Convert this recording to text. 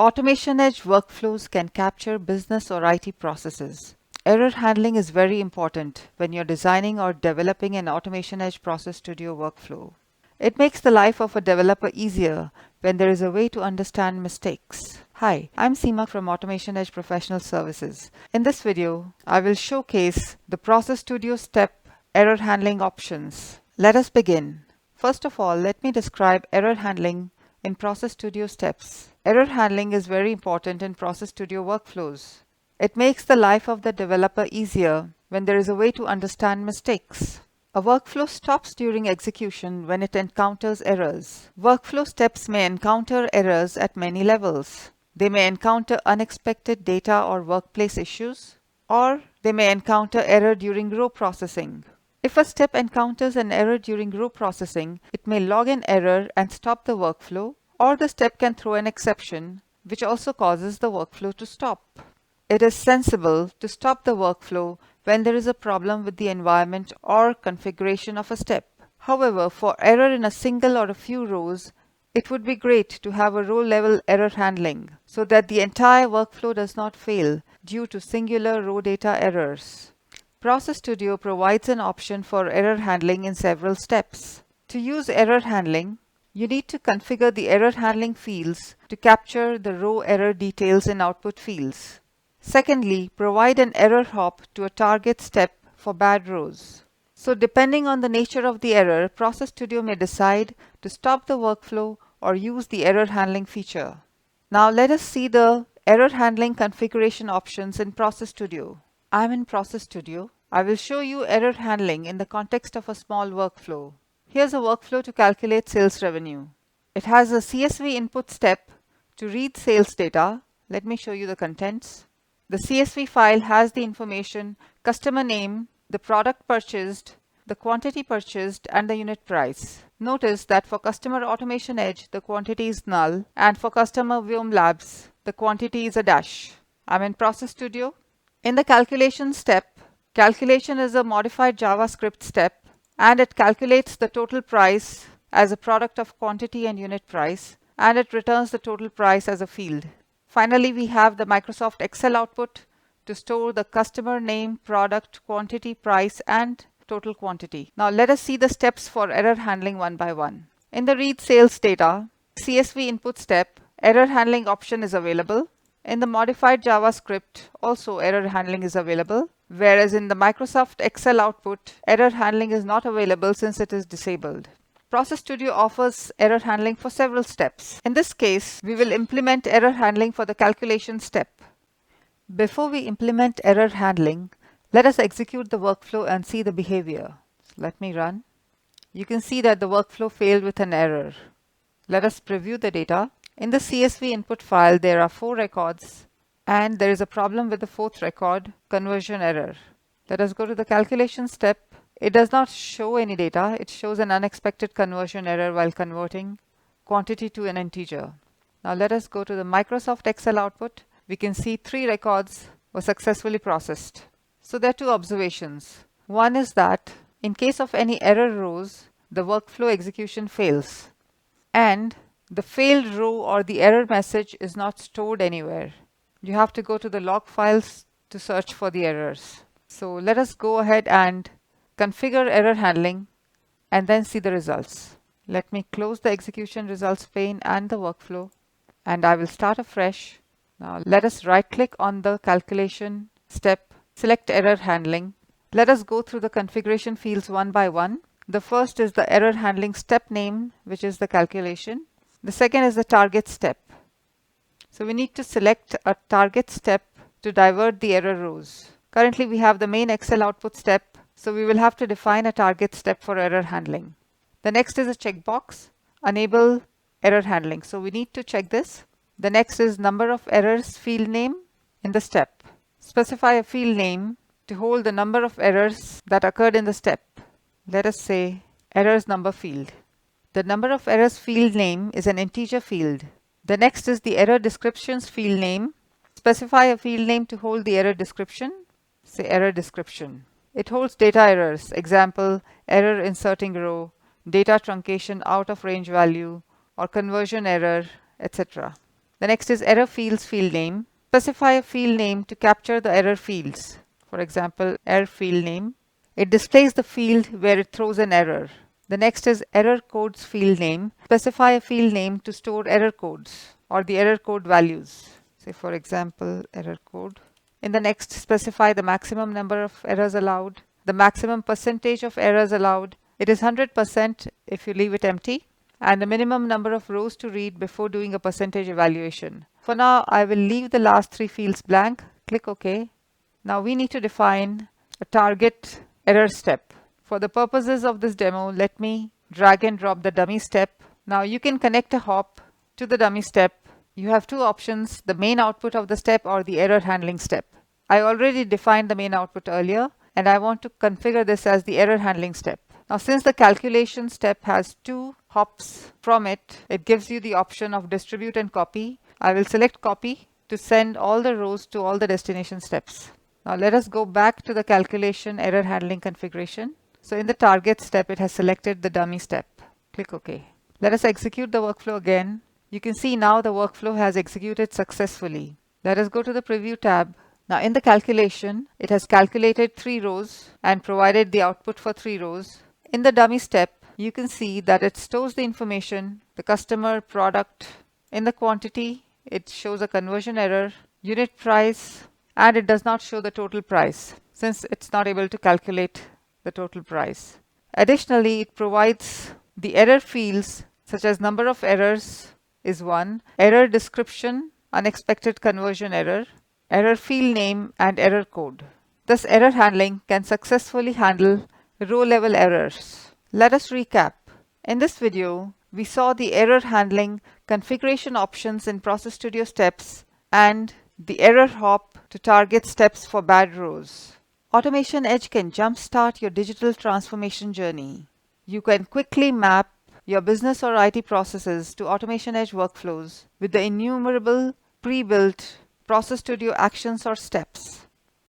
AutomationEdge workflows can capture business or IT processes. Error handling is very important when you're designing or developing an AutomationEdge Process Studio workflow. It makes the life of a developer easier when there is a way to understand mistakes. Hi, I'm Seema from AutomationEdge Professional Services. In this video, I will showcase the Process Studio step error handling options. Let us begin. First of all, let me describe error handling in Process Studio steps. Error handling is very important in Process Studio workflows. It makes the life of the developer easier when there is a way to understand mistakes. A workflow stops during execution when it encounters errors. Workflow steps may encounter errors at many levels. They may encounter unexpected data or workplace issues, or they may encounter error during row processing. If a step encounters an error during row processing, it may log an error and stop the workflow, or the step can throw an exception, which also causes the workflow to stop. It is sensible to stop the workflow when there is a problem with the environment or configuration of a step. However, for error in a single or a few rows, it would be great to have a row-level error handling so that the entire workflow does not fail due to singular row data errors. Process Studio provides an option for error handling in several steps. To use error handling, you need to configure the error handling fields to capture the row error details in output fields. Secondly, provide an error hop to a target step for bad rows. So depending on the nature of the error, Process Studio may decide to stop the workflow or use the error handling feature. Now let us see the error handling configuration options in Process Studio. I'm in Process Studio. I will show you error handling in the context of a small workflow. Here's a workflow to calculate sales revenue. It has a CSV input step to read sales data. Let me show you the contents. The CSV file has the information, customer name, the product purchased, the quantity purchased, and the unit price. Notice that for Customer Automation Edge, the quantity is null, and for Customer Vyom Labs, the quantity is a dash. I'm in Process Studio. In the calculation step, calculation is a modified JavaScript step, and it calculates the total price as a product of quantity and unit price, and it returns the total price as a field. Finally, we have the Microsoft Excel output to store the customer name, product, quantity, price, and total quantity. Now let us see the steps for error handling one by one. In the read sales data, CSV input step, error handling option is available. In the modified JavaScript, also error handling is available, whereas in the Microsoft Excel output, error handling is not available since it is disabled. Process Studio offers error handling for several steps. In this case, we will implement error handling for the calculation step. Before we implement error handling, let us execute the workflow and see the behavior. Let me run. You can see that the workflow failed with an error. Let us preview the data. In the CSV input file, there are 4 records, and there is a problem with the 4th record, conversion error. Let us go to the calculation step. It does not show any data. It shows an unexpected conversion error while converting quantity to an integer. Now let us go to the Microsoft Excel output. We can see 3 records were successfully processed. So there are 2 observations. One is that in case of any error rows, the workflow execution fails, and the failed row or the error message is not stored anywhere. You have to go to the log files to search for the errors. So let us go ahead and configure error handling and then see the results. Let me close the execution results pane and the workflow, and I will start afresh. Now let us right click on the calculation step, select error handling. Let us go through the configuration fields one by one. The first is the error handling step name, which is the calculation. The second is the target step. So we need to select a target step to divert the error rows. Currently we have the main Excel output step, so we will have to define a target step for error handling. The next is a checkbox, enable error handling. So we need to check this. The next is number of errors field name in the step. Specify a field name to hold the number of errors that occurred in the step. Let us say errors number field. The number of errors field name is an integer field. The next is the error descriptions field name. Specify a field name to hold the error description. Say error description. It holds data errors, example, error inserting row, data truncation out of range value, or conversion error, etc. The next is error fields field name. Specify a field name to capture the error fields. For example, error field name. It displays the field where it throws an error. The next is error codes field name. Specify a field name to store error codes or the error code values. Say for example, error code. In the next, specify the maximum number of errors allowed, the maximum percentage of errors allowed. It is 100% if you leave it empty, and the minimum number of rows to read before doing a percentage evaluation. For now, I will leave the last 3 fields blank. Click OK. Now we need to define a target error step. For the purposes of this demo, let me drag and drop the dummy step. Now you can connect a hop to the dummy step. You have 2 options, the main output of the step or the error handling step. I already defined the main output earlier, and I want to configure this as the error handling step. Now since the calculation step has 2 hops from it, it gives you the option of distribute and copy. I will select copy to send all the rows to all the destination steps. Now let us go back to the calculation error handling configuration. So in the target step, it has selected the dummy step. Click OK. Let us execute the workflow again. You can see now the workflow has executed successfully. Let us go to the preview tab. Now in the calculation, it has calculated 3 rows and provided the output for 3 rows. In the dummy step, you can see that it stores the information, the customer, product. In the quantity, it shows a conversion error, unit price, and it does not show the total price since it's not able to calculate the total price. Additionally, it provides the error fields such as number of errors is 1, error description, unexpected conversion error, error field name, and error code. Thus, error handling can successfully handle row-level errors. Let us recap. In this video, we saw the error handling configuration options in Process Studio steps and the error hop to target steps for bad rows. AutomationEdge can jumpstart your digital transformation journey. You can quickly map your business or IT processes to AutomationEdge workflows with the innumerable pre-built Process Studio actions or steps.